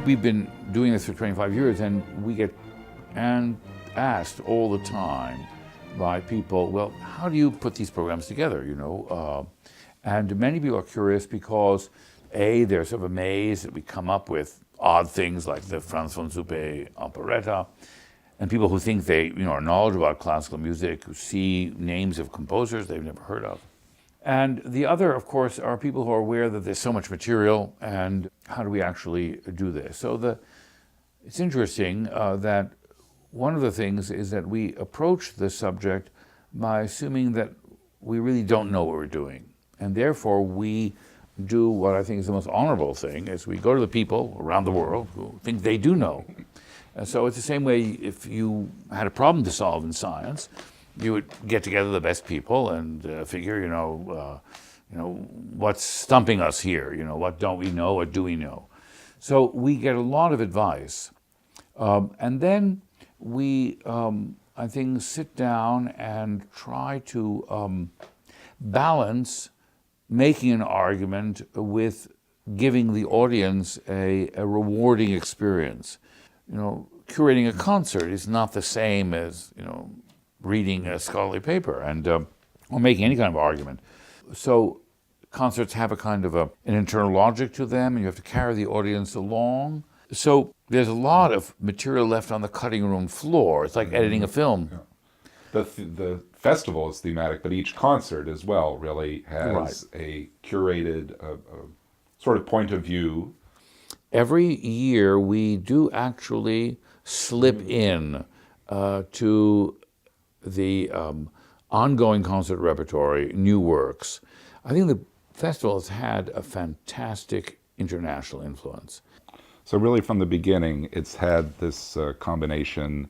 We've been doing this for 25 years, and we get asked all the time by people, well, how do you put these programs together, And many people are curious because, A, they're sort of amazed that we come up with odd things like the Franz von Suppé operetta, and people who think they are knowledgeable about classical music, who see names of composers they've never heard of. And the other, of course, are people who are aware that there's so much material, and how do we actually do this? So it's interesting that one of the things is that we approach the subject by assuming that we really don't know what we're doing. And therefore, we do what I think is the most honorable thing, is we go to the people around the world who think they do know. And so it's the same way if you had a problem to solve in science, you would get together the best people and figure, what's stumping us here? What don't we know? What do we know? So we get a lot of advice. And then we, I think, sit down and try to balance making an argument with giving the audience a rewarding experience. Curating a concert is not the same as, reading a scholarly paper or making any kind of argument. So concerts have a kind of an internal logic to them, and you have to carry the audience along. So there's a lot of material left on the cutting room floor. It's like editing a film. Yeah. The festival is thematic, but each concert as well really has a curated sort of point of view. Every year we do actually slip in to the ongoing concert repertory, new works. I think the festival has had a fantastic international influence. So really from the beginning, it's had this combination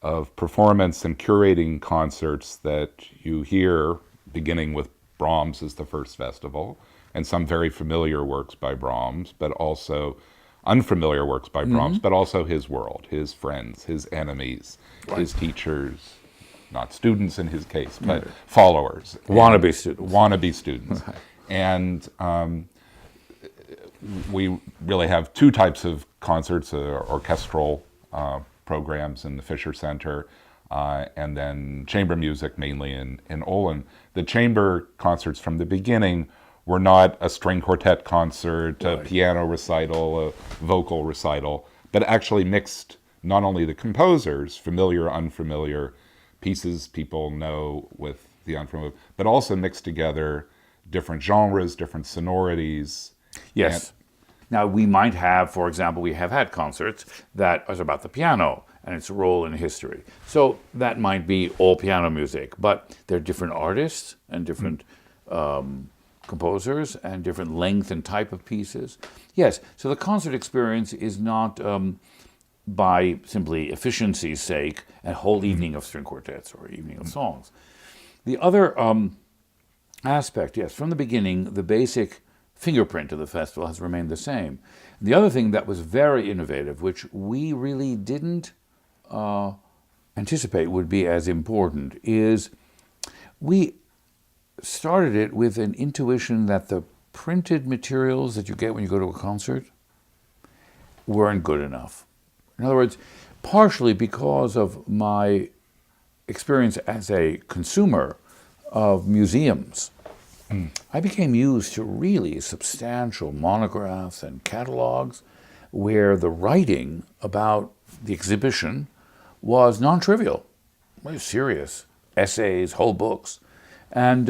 of performance and curating concerts that you hear, beginning with Brahms as the first festival, and some very familiar works by Brahms, but also unfamiliar works by Brahms, but also his world, his friends, his enemies, his teachers, not students in his case, but followers. Wannabe students. Wannabe students. And we really have two types of concerts, orchestral programs in the Fisher Center, and then chamber music mainly in Olin. The chamber concerts from the beginning were not a string quartet concert, a piano recital, a vocal recital, but actually mixed not only the composers, familiar, unfamiliar pieces people know with the unfamiliar, but also mixed together different genres, different sonorities. Yes. Now we might have, for example, we have had concerts that are about the piano and its role in history. So that might be all piano music, but they're different artists and different composers and different length and type of pieces. Yes, so the concert experience is not by simply efficiency's sake a whole evening of string quartets or evening of songs. The other aspect, yes, from the beginning, the basic fingerprint of the festival has remained the same. The other thing that was very innovative, which we really didn't anticipate would be as important, is we started it with an intuition that the printed materials that you get when you go to a concert weren't good enough. In other words, partially because of my experience as a consumer of museums, I became used to really substantial monographs and catalogs where the writing about the exhibition was non-trivial, very serious, essays, whole books. And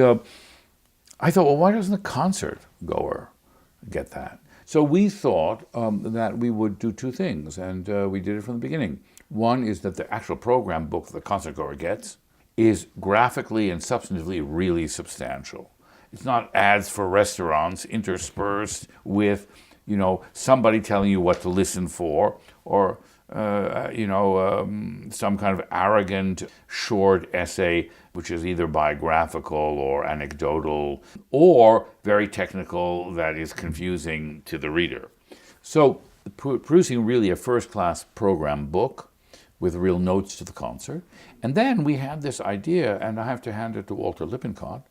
I thought, well, why doesn't the concert goer get that? So we thought that we would do two things, and we did it from the beginning. One is that the actual program book the concert goer gets is graphically and substantively really substantial. It's not ads for restaurants interspersed with, somebody telling you what to listen for, or some kind of arrogant short essay which is either biographical or anecdotal or very technical that is confusing to the reader. So producing really a first-class program book with real notes to the concert. And then we had this idea, and I have to hand it to Walter Lippincott,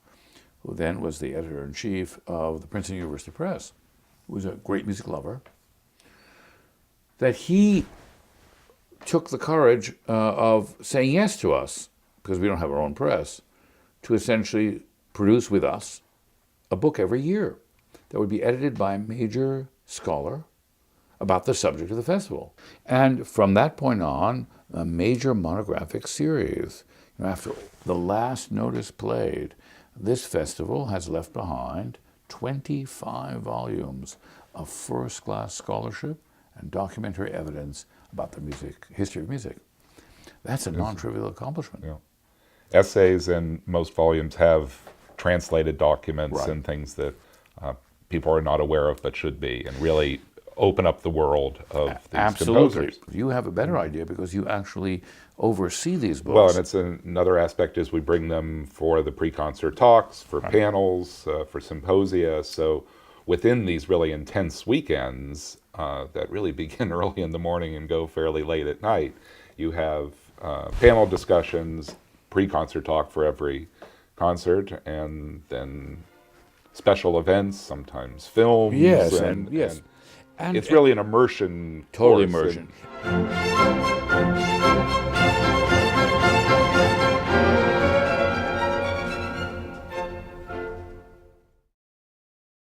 who then was the editor-in-chief of the Princeton University Press, who was a great music lover, that he took the courage of saying yes to us, because we don't have our own press, to essentially produce with us a book every year that would be edited by a major scholar about the subject of the festival. And from that point on, a major monographic series. After the last notice played, this festival has left behind 25 volumes of first-class scholarship and documentary evidence about the history of music. That's a non-trivial accomplishment. Yeah. Essays in most volumes have translated documents Right. and things that people are not aware of but should be, and really open up the world of these Absolutely. composers. You have a better idea because you actually oversee these books. Well, and it's another aspect is we bring them for the pre-concert talks, for panels, for symposia. So within these really intense weekends that really begin early in the morning and go fairly late at night, you have panel discussions, pre-concert talk for every concert, and then special events, sometimes films. Yes, and it's really an immersion total course. immersion.